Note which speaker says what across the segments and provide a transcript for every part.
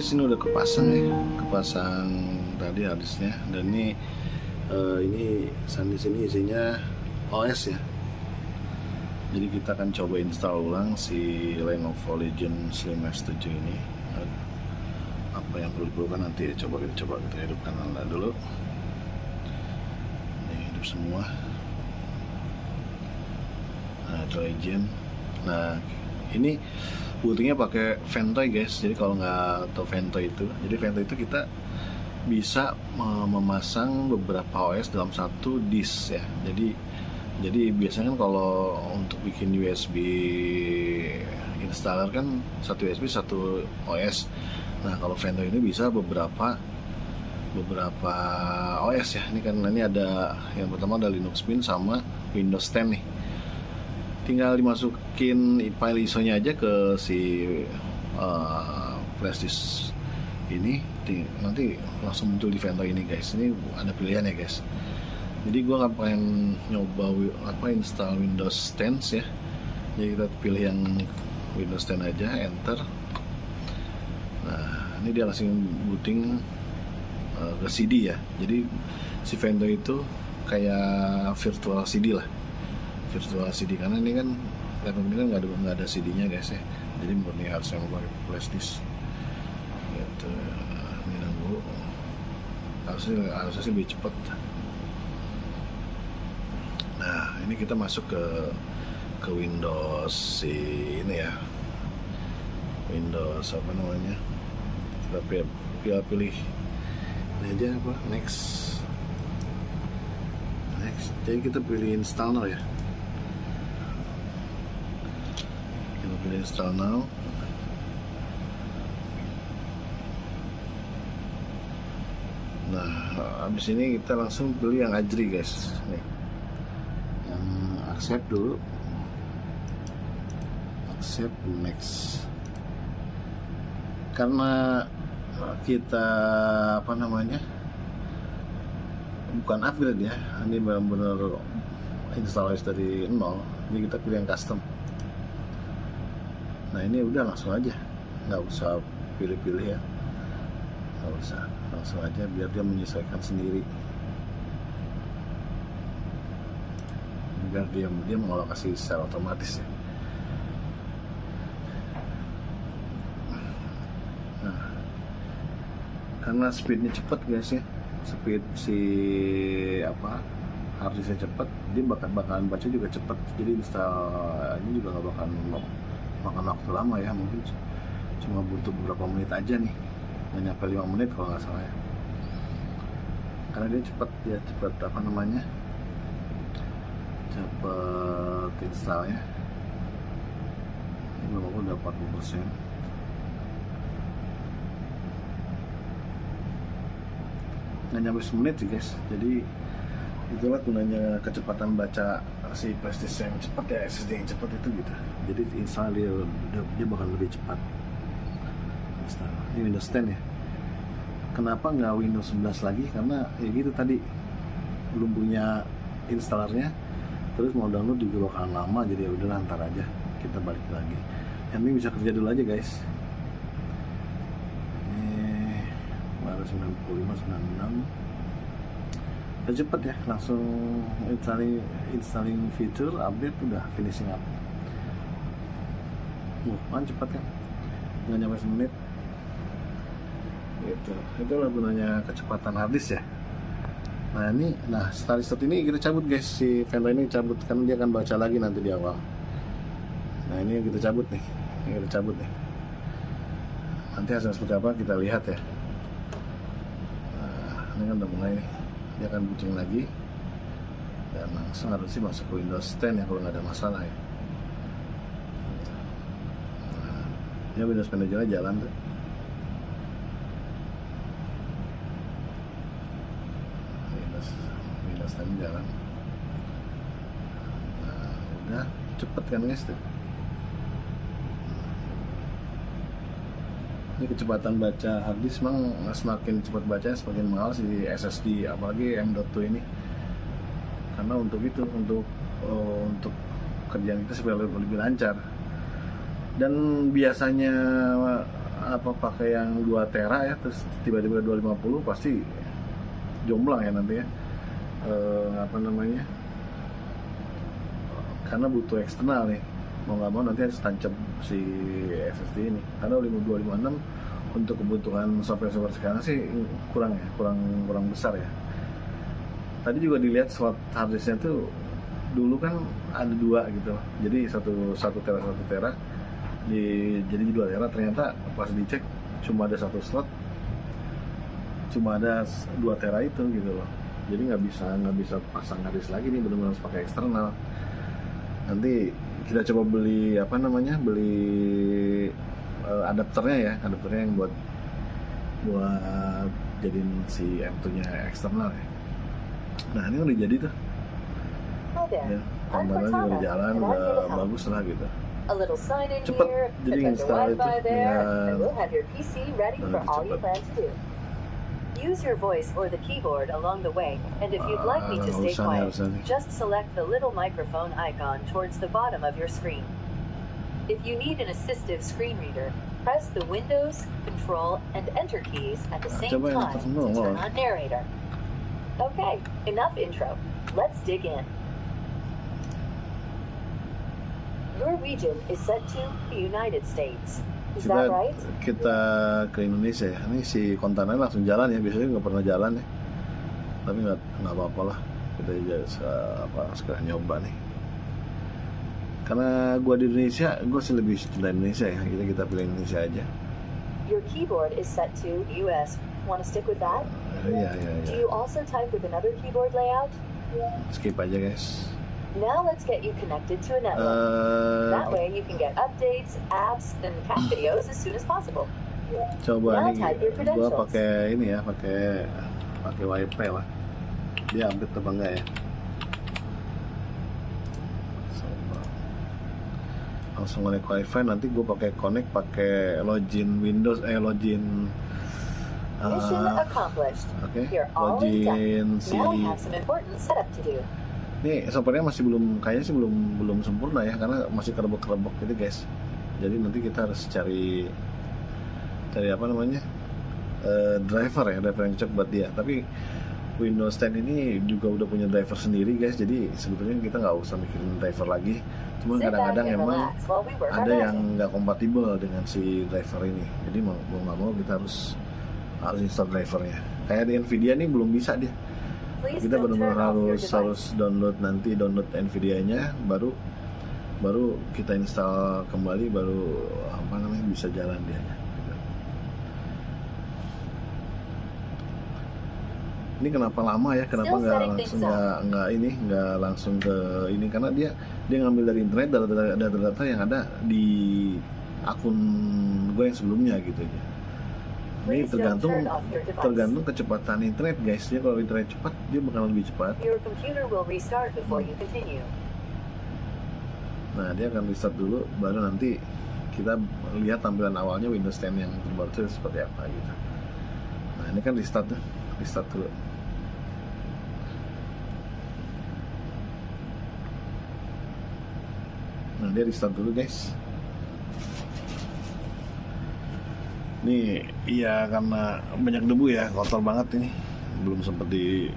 Speaker 1: guys, ini udah kepasang ya, kepasang tadi harusnya. Dan ini SanDisk ini isinya OS ya. Jadi kita akan coba install ulang si Lenovo Legion Slim S7 ini. Apa yang perlu diperlukan nanti ya, coba kita hidupkan dulu. Ini hidup semua. Nah, itu Legion. Nah, ini bootingnya pakai Ventoy guys. Jadi kalau nggak tahu Ventoy itu, jadi Ventoy itu kita bisa memasang beberapa OS dalam satu disk ya. Jadi biasanya kan kalau untuk bikin USB installer kan satu USB satu OS. Nah kalau Ventoy ini bisa beberapa OS ya. Ini kan ini ada yang pertama ada Linux Mint sama Windows 10 nih. Tinggal dimasukin file ISO-nya aja ke si flash disk ini, nanti langsung muncul di Ventoy ini guys. Ini ada pilihan ya guys. Jadi gue nggak pengen nyoba install Windows 10 ya. Jadi kita pilih yang Windows 10 aja, enter. Nah ini dia langsung booting ke CD ya. Jadi si Ventoy itu kayak virtual CD lah, virtual CD, karena ini kan laptop ini kan nggak ada CD-nya guys ya. Jadi murni harus yang pakai flash disk gitu. Ini nunggu, harusnya sih lebih cepat. Nah ini kita masuk ke Windows si ini ya, Windows apa namanya, kita pilih ini aja apa, next. Jadi kita pilih install now ya. Pilih install now. Nah habis ini kita langsung pilih yang Ajri guys nih. Yang accept dulu, accept, next. Karena kita apa namanya, bukan upgrade ya, ini benar-benar install dari nol. Jadi kita pilih yang custom. Nah ini udah langsung aja, nggak usah pilih-pilih ya, nggak usah, langsung aja biar dia menyesuaikan sendiri, biar dia mengalokasi secara otomatis ya. Nah, karena speednya cepat guys ya, speed si harddisknya cepat, dia bakalan baca juga cepat. Jadi install ini juga nggak bakalan makan waktu lama ya, mungkin cuma butuh beberapa menit aja nih, nggak nyampe 5 menit kalau nggak salah ya. Karena dia cepat cepet installnya. Ini belum, aku udah 40%. Nggak nyampe semenit sih guys. Jadi itulah gunanya kecepatan baca si flash disk yang cepat ya, SSD yang cepat itu gitu. Jadi install dia bakal lebih cepat install. Ini Windows 10 ya. Kenapa nggak Windows 11 lagi? Karena ya gitu tadi, belum punya installernya, terus mau download juga bakalan lama. Jadi ya udah, ntar aja kita balik lagi. Yang ini bisa kerja dulu aja guys. Ini baru 96. Udah cepet ya, langsung installing feature, update, udah finishing up. Kan cepet kan, nggak nyampe semenit gitu. Itulah gunanya kecepatan harddisk ya. Nah setelah restart ini kita cabut guys, si Ventoy ini cabut, kan dia akan baca lagi nanti di awal. Nah ini kita cabut nih, nanti hasil seperti apa kita lihat ya. Nah ini kan udah mulai nih, dia akan booting lagi dan langsung harusnya masuk ke Windows 10 ya kalau nggak ada masalah ya. Nah, ya Windows Manager jalan tuh. Windows 10 jalan. Nah udah cepet kan guys tuh. Ini kecepatan baca harddisk memang semakin cepat baca, semakin mahal si SSD, apalagi M.2 ini. Karena untuk kerjaan kita supaya lebih lancar. Dan biasanya apa pakai yang 2 tera ya, terus tiba-tiba 250 pasti jomplang ya nanti ya. Apa namanya, karena butuh eksternal nih, mau nggak mau nanti harus tancap si SSD ini, karena 5256 untuk kebutuhan software sekarang sih kurang ya, kurang besar ya. Tadi juga dilihat slot harddisknya tuh dulu kan ada 2 gitu, jadi satu tera jadi 2 tera, ternyata pas dicek cuma ada 1 slot, cuma ada 2 tera itu gitu loh. Jadi nggak bisa pasang harddisk lagi nih, benar-benar harus pakai eksternal. Nanti kita coba beli adapternya yang buat jadiin si M2 nya eksternal ya. Nah ini udah jadi tuh ya, gambarnya juga udah jalan, udah bagus lah gitu, cepet. Jadi install itu dengan cepet.
Speaker 2: Use your voice or the keyboard along the way, and if you'd like me to stay quiet, just select the little microphone icon towards the bottom of your screen. If you need an assistive screen reader, press the Windows, Control, and Enter keys at the same time to turn on narrator. Okay, enough intro. Let's dig in. Your region is set to the United States. Is that right?
Speaker 1: Kita ke Indonesia ya. Ini si kontainer langsung jalan ya. Biasanya nggak pernah jalan ya. Tapi nggak apa-apa lah. Kita sekarang nyoba nih. Karena gue di Indonesia, gue sih lebih cinta Indonesia ya. Kita pilih Indonesia aja.
Speaker 2: Your keyboard is set to US. Want to stick with that?
Speaker 1: Iya.
Speaker 2: Do you also type with another keyboard layout?
Speaker 1: Skip aja guys.
Speaker 2: Now let's get you connected to a network. That way you can get updates, apps, and cat videos as soon as possible.
Speaker 1: Coba nih, gua pakai ini ya, pakai WiFi lah. Dia update apa enggak ya? Langsung connect WiFi, nanti gua pakai login Windows,
Speaker 2: Mission accomplished.
Speaker 1: Oke,
Speaker 2: You're all done.
Speaker 1: login si.
Speaker 2: Now we have some important setup to do.
Speaker 1: Ini softwarenya masih kayaknya sih belum sempurna ya, karena masih kerebek gitu guys. Jadi nanti kita harus cari apa namanya, driver yang cocok buat dia. Tapi Windows 10 ini juga udah punya driver sendiri guys, jadi sebetulnya kita nggak usah mikirin driver lagi. Cuma kadang-kadang emang ada yang nggak kompatibel dengan si driver ini, jadi mau nggak mau kita harus install drivernya. Kayak di Nvidia nih belum bisa dia. Kita benar-benar harus download Nvidia-nya, baru kita install kembali, baru bisa jalan dia. Ini kenapa lama ya? Kenapa nggak langsung ke ini? Karena dia ngambil dari internet data-data yang ada di akun gue yang sebelumnya gitu aja. Ini tergantung kecepatan internet guys. Dia kalau internet cepat, dia bakal lebih cepat. Nah, dia akan restart dulu, baru nanti kita lihat tampilan awalnya Windows 10 yang terbaru itu seperti apa gitu. Nah, ini kan restart dulu. Nah, dia restart dulu guys. Ini iya karena banyak debu ya, kotor banget ini, belum sempat dicuci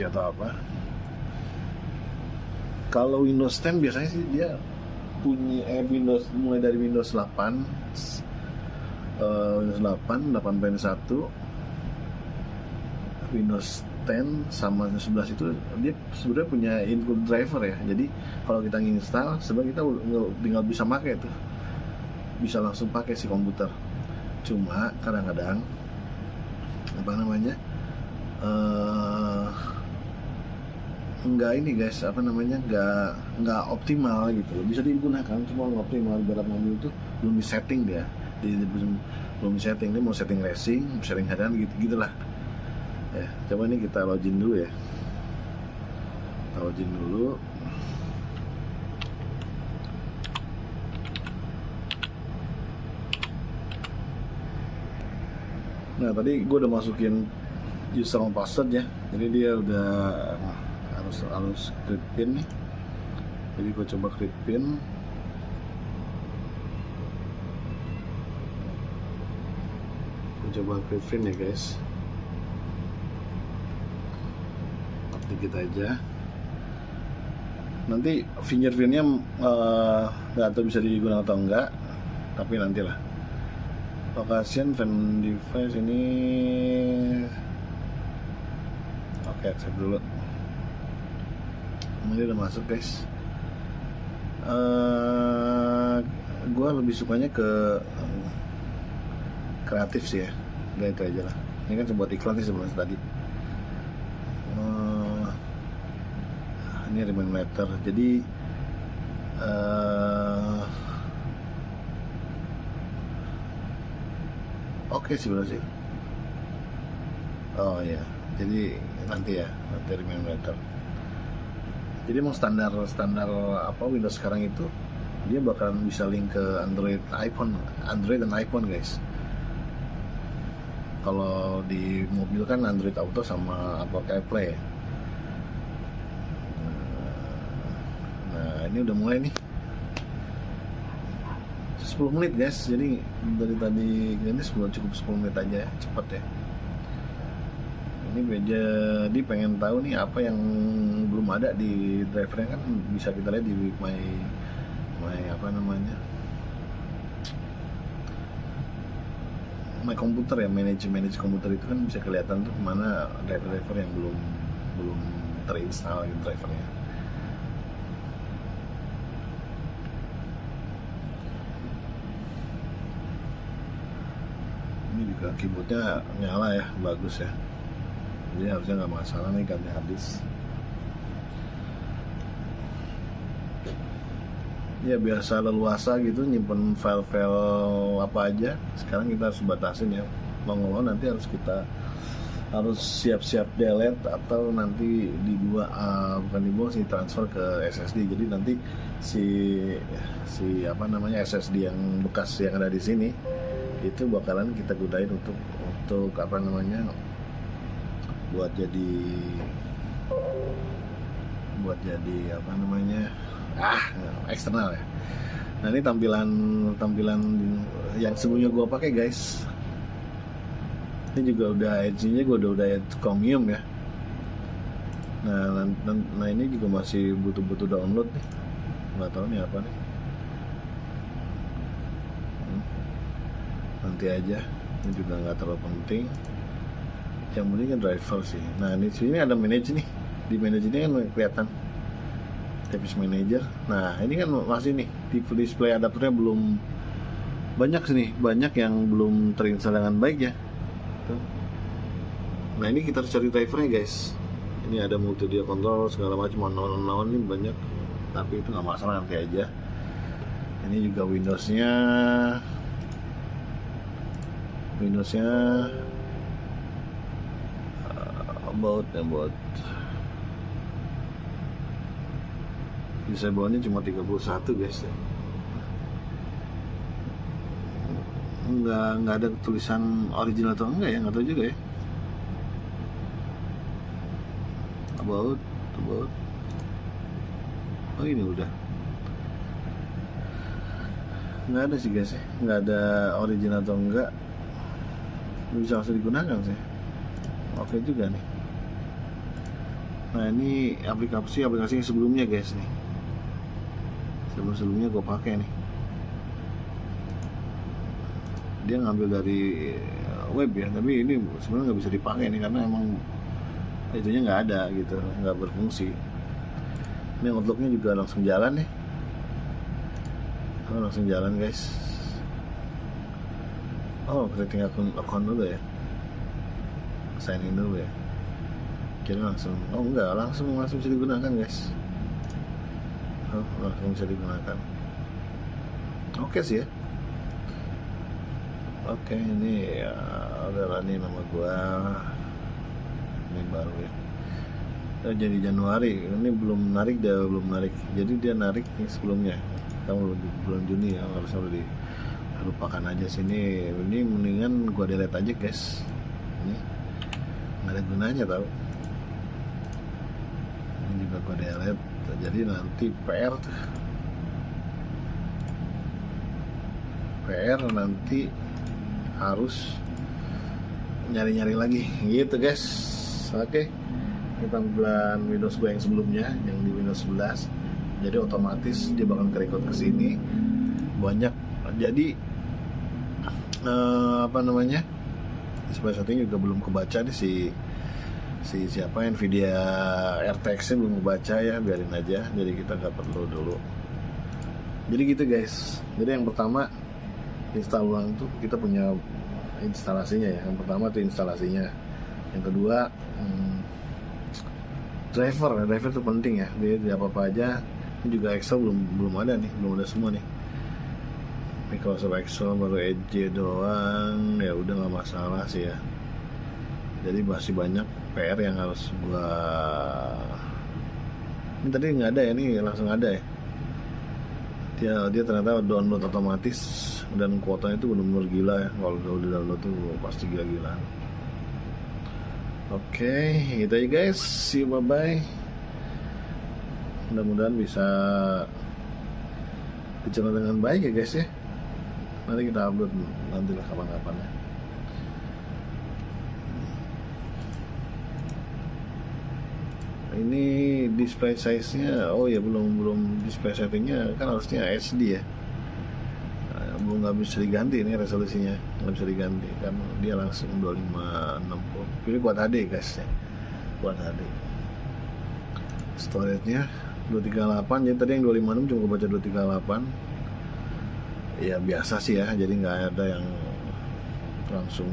Speaker 1: atau apa. Kalau Windows 10 biasanya sih dia punya mulai dari Windows 8, Windows 8.1, Windows 10 sama Windows 11 itu dia sebenarnya punya include driver ya. Jadi kalau kita nginstal, sebenarnya kita tinggal bisa pakai tuh. Bisa langsung pakai si komputer. Cuma kadang-kadang nggak ini guys, nggak optimal gitu loh. Bisa digunakan, cuma nggak optimal. Berat mobil itu belum disetting dia, belum disetting. Dia mau setting racing, setting harian gitulah. Ya, coba ini kita login dulu ya. Nah, tadi gue udah masukin user sama password ya, jadi dia udah harus create pin nih. Jadi gue coba create pin. coba quick frame ya guys, dikit aja. Nanti fingerprintnya nggak tahu bisa digunakan atau enggak, tapi nantilah. Location fan device ini oke, accept dulu. Ini udah masuk guys. Gue lebih sukanya ke kreatif sih ya, udah itu aja lah. Ini kan buat iklan sih sebenarnya tadi. Ini remind letter, jadi oke sih bener sih. Oh ya, jadi nanti remind letter. Jadi emang standar apa Windows sekarang itu dia bakalan bisa link ke Android dan iPhone guys. Kalau di mobil kan Android Auto sama Apple CarPlay. Nah ini udah mulai nih, 10 menit guys. Jadi dari tadi ini cukup 10 menit aja, cepet ya. Ini jadi pengen tahu nih apa yang belum ada di drivernya, kan bisa kita lihat di my apa namanya, my komputer ya, manage komputer itu kan bisa kelihatan tuh mana driver yang belum terinstall gitu drivernya. Ini juga keyboardnya nyala ya, bagus ya. Jadi harusnya nggak masalah nih, ganti habis. Ya biasa leluasa gitu nyimpen file-file apa aja. Sekarang kita harus batasin ya. Mau nanti harus siap-siap delete atau nanti bukan sih, transfer ke SSD. Jadi nanti si apa namanya SSD yang bekas yang ada di sini itu bakalan kita gunain untuk apa namanya, buat jadi apa namanya, eksternal ya. Nah ini tampilan yang sebelumnya gue pakai guys. Ini juga udah edge-nya gue udah add Chromium ya. Nah ini juga masih butuh download nih. Nggak tahu nih apa nih. Nanti aja. Ini juga nggak terlalu penting. Yang penting kan driver sih. Nah ini sini ada manage nih. Di manage ini kan kelihatan device manager. Nah ini kan masih nih di display adapternya belum banyak sih nih, banyak yang belum terinstall dengan baik ya. Nah ini kita cari drivernya guys. Ini ada multimedia control segala macam, non ini banyak, tapi itu nggak masalah, nanti aja. Ini juga Windowsnya about disable-nya cuma 31 guys ya. Nggak ada tulisan original atau enggak ya, nggak tahu juga ya. About oh ini udah nggak ada sih guys ya, nggak ada original atau enggak, bisa langsung digunakan sih. Oke juga nih. Nah ini aplikasi yang sebelumnya guys nih, sebelumnya gue pakai nih, dia ngambil dari web ya, tapi ini sebenarnya nggak bisa dipakai nih karena emang itunya nggak ada gitu, nggak berfungsi. Ini Outlooknya juga langsung jalan nih, langsung jalan guys. Oh creating akun dulu ya, sign in dulu ya, kira langsung, oh enggak, langsung bisa digunakan guys. Langsung bisa digunakan. Oke sih ya. Oke, ini ya adalah nih nama gua. Ini baru ya. Jadi Januari, ini belum narik. Jadi dia narik yang sebelumnya. Kamu bulan Juni ya, harusnya udah lupakan aja sini. Ini mendingan gua delete aja guys. Ini nggak ada gunanya tau. Ini juga gua delete. Jadi nanti PR nanti harus nyari-nyari lagi gitu guys. Oke, ini tampilan Windows gue yang sebelumnya, yang di Windows 11. Jadi otomatis dia bakal ke-record ke sini banyak. Jadi apa namanya, display setting juga belum kebaca nih si siapa Nvidia RTX nya belum kebaca ya, biarin aja. Jadi kita nggak perlu dulu. Jadi gitu guys. Jadi yang pertama install ulang tuh kita punya instalasinya ya. Yang pertama tuh instalasinya. Yang kedua driver itu penting ya. Dia apa aja. Ini juga Excel belum ada nih, belum ada semua nih. Microsoft Excel baru Edge doang, ya udah nggak masalah sih ya. Jadi masih banyak PR yang harus gua. Ini tadi nggak ada ya, ini langsung ada ya. Dia ternyata download otomatis dan kuotanya itu benar-benar gila ya. Kalau udah download tuh pasti gila-gilaan. Oke, itu aja guys. See you, bye-bye. Mudah-mudahan bisa berjalan dengan baik ya guys ya. Nanti kita upload nantilah kapan-kapan ya. Ini display size-nya, oh ya belum display setting-nya kan harusnya HD ya. Belum, nggak bisa diganti ini resolusinya, nggak bisa diganti kan dia langsung 2560. Ini buat HD guys ya, buat HD. Storage-nya 238, jadi tadi yang 256 cuma kebaca 238. Ya biasa sih ya, jadi nggak ada yang langsung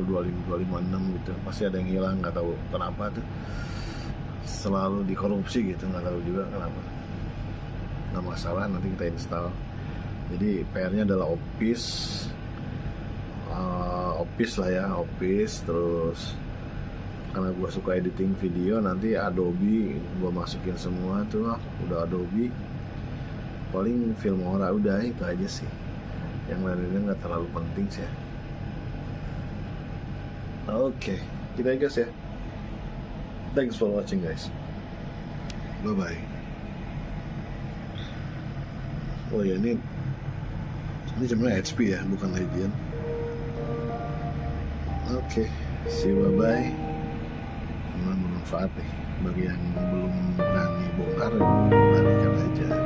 Speaker 1: 256 gitu. Pasti ada yang hilang, nggak tahu kenapa tuh. Selalu dikorupsi gitu, nggak tahu juga kenapa. Nggak masalah, nanti kita install. Jadi PR-nya adalah Office lah ya, Office. Terus karena gue suka editing video, nanti Adobe gue masukin semua tuh. Udah Adobe, paling Filmora, udah itu aja sih. Yang lainnya nggak terlalu penting sih ya. Oke, kita guys ya. Thanks for watching guys. Bye bye. Oh ya, ini sebenarnya HP ya, bukan Legion. Oke, see you, bye bye. Bermanfaat nih bagi yang belum berani bongkar, balikan aja.